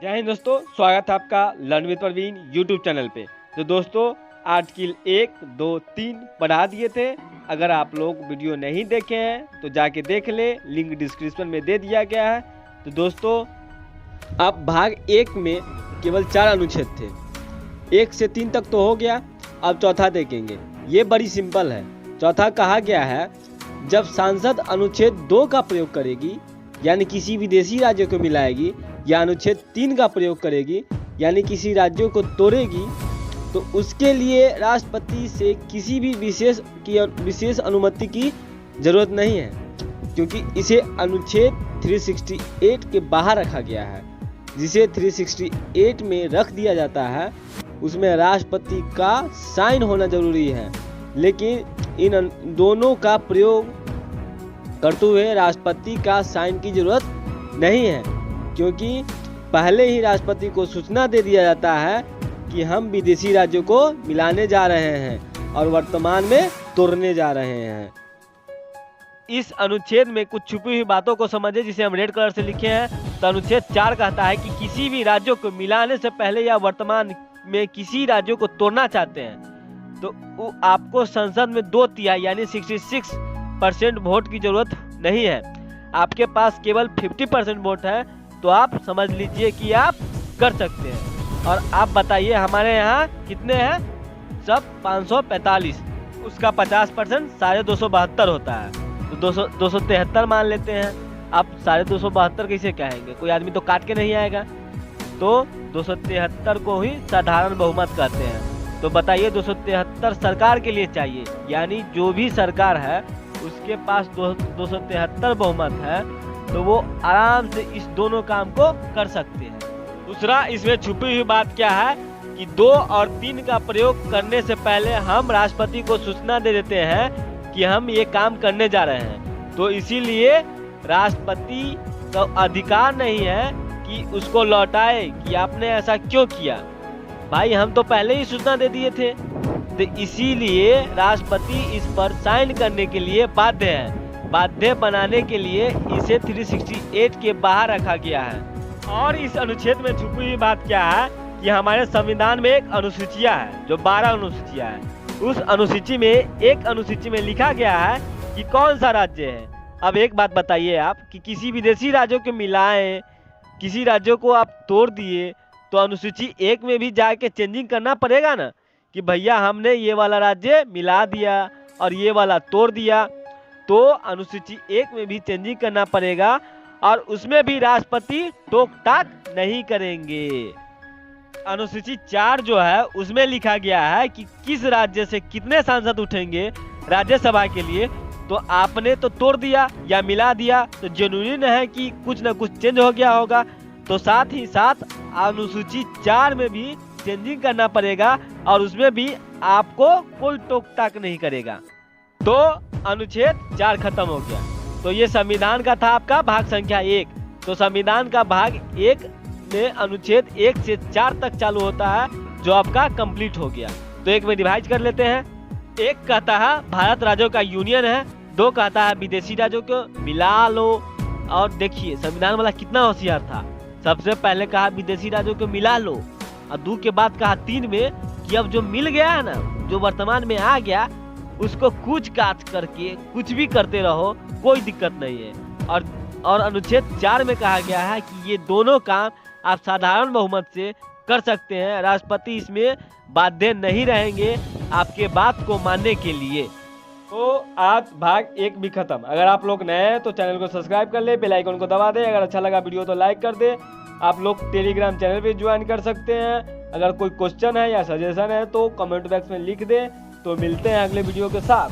जय हिंद दोस्तों, स्वागत है आपका learn with Praveen YouTube channel पे। तो दोस्तों आर्टिकल 1, 2, 3 पढ़ा दिए थे। अगर आप लोग वीडियो नहीं देखे हैं तो जाके देख ले, लिंक डिस्क्रिप्शन में दे दिया गया है। तो दोस्तों अब भाग 1 में केवल 4 अनुच्छेद थे, 1 से 3 तक तो हो गया। अब चौथा देखेंगे, ये बड़ी सिंपल है। चौथा कहा गया है, जब सांसद अनुच्छेद 2 का प्रयोग करेगी यानी किसी विदेशी राज्य को मिलाएगी, या अनुच्छेद 3 का प्रयोग करेगी यानी किसी राज्यों को तोड़ेगी, तो उसके लिए राष्ट्रपति से किसी भी विशेष अनुमति की जरूरत नहीं है, क्योंकि इसे अनुच्छेद 368 के बाहर रखा गया है। जिसे 368 में रख दिया जाता है उसमें राष्ट्रपति का साइन होना जरूरी है, लेकिन इन दोनों का प्रयोग करते हुए राष्ट्रपति का साइन की जरूरत नहीं है, क्योंकि पहले ही राष्ट्रपति को सूचना दे दिया जाता है कि हम विदेशी राज्यों को मिलाने जा रहे हैं और वर्तमान में तोड़ने जा रहे हैं। इस अनुच्छेद में कुछ छुपी हुई बातों को समझे, जिसे हम रेड कलर से लिखे हैं। तो अनुच्छेद 4 कहता है कि किसी भी राज्यों को मिलाने से पहले या वर्तमान में किसी राज्यों को तोड़ना चाहते हैं तो आपको संसद में 2/3 यानी 66% वोट की जरूरत नहीं है। आपके पास केवल 50% वोट है तो आप समझ लीजिए कि आप कर सकते हैं। और आप बताइए हमारे यहाँ कितने हैं? सब 545, उसका 50% 272 होता है, तो 273 मान लेते हैं। आप 272 कैसे कहेंगे? कोई आदमी तो काट के नहीं आएगा, तो 273 को ही साधारण बहुमत कहते हैं। तो बताइए 273 सरकार के लिए चाहिए, यानी जो भी सरकार है उसके पास 273 बहुमत है, तो वो आराम से इस दोनों काम को कर सकते हैं। दूसरा, इसमें छुपी हुई बात क्या है कि 2 और 3 का प्रयोग करने से पहले हम राष्ट्रपति को सूचना दे देते हैं कि हम ये काम करने जा रहे हैं। तो इसीलिए राष्ट्रपति का अधिकार नहीं है कि उसको लौटाए कि आपने ऐसा क्यों किया। भाई हम तो पहले ही सूचना दे दिए थे, तो इसीलिए राष्ट्रपति इस पर साइन करने के लिए बाध्य है। बाध्य बनाने के लिए इसे 368 के बाहर रखा गया है। और इस अनुच्छेद में छुपी हुई बात क्या है कि हमारे संविधान में एक अनुसूचियां है, जो 12 अनुसूचियां है। उस अनुसूची में एक अनुसूची में लिखा गया है कि कौन सा राज्य है। अब एक बात बताइए आप कि किसी विदेशी राज्यों को मिलाएं, किसी राज्यों को आप तोड़ दिए, तो अनुसूची 1 में भी जाके चेंजिंग करना पड़ेगा ना, कि भैया हमने ये वाला राज्य मिला दिया और ये वाला तोड़ दिया। तो अनुसूची 1 में भी चेंजिंग करना पड़ेगा और उसमें भी राष्ट्रपति टोक टाक नहीं करेंगे। अनुसूची 4 जो है उसमें लिखा गया है कि किस राज्य से कितने सांसद उठेंगे राज्यसभा के लिए। तो आपने तो तोड़ दिया या मिला दिया, तो जेन्युइन है कि कुछ ना कुछ चेंज हो गया होगा। तो साथ ही साथ अनुसूची 4 में भी चेंजिंग करना पड़ेगा और उसमें भी आपको कोई टोक टाक नहीं करेगा। तो अनुच्छेद 4 खत्म हो गया। तो ये संविधान का था आपका भाग संख्या 1। तो संविधान का भाग 1 में अनुच्छेद 1 से 4 तक चालू होता है, जो आपका कंप्लीट हो गया। तो एक में डिवाइड कर लेते हैं। 1 कहता है भारत राज्यों का यूनियन है, 2 कहता है विदेशी राज्यों को मिला लो। और देखिए संविधान वाला कितना होशियार था, सबसे पहले कहा विदेशी राज्यों को मिला लो, और 2 के बाद कहा 3 में कि अब जो मिल गया है ना, जो वर्तमान में आ गया, उसको कूच काट करके कुछ भी करते रहो, कोई दिक्कत नहीं है। और अनुच्छेद 4 में कहा गया है कि ये दोनों काम आप साधारण बहुमत से कर सकते हैं, राष्ट्रपति इसमें बाध्य नहीं रहेंगे आपके बात को मानने के लिए। तो आज भाग 1 भी खत्म। अगर आप लोग नए हैं तो चैनल को सब्सक्राइब कर ले, बेल आइकन को दबा दे। अगर अच्छा लगा वीडियो तो लाइक कर दे। आप लोग टेलीग्राम चैनल पे ज्वाइन कर सकते हैं। अगर कोई क्वेश्चन है या सजेशन है तो कमेंट बॉक्स में लिख दे। तो मिलते हैं अगले वीडियो के साथ।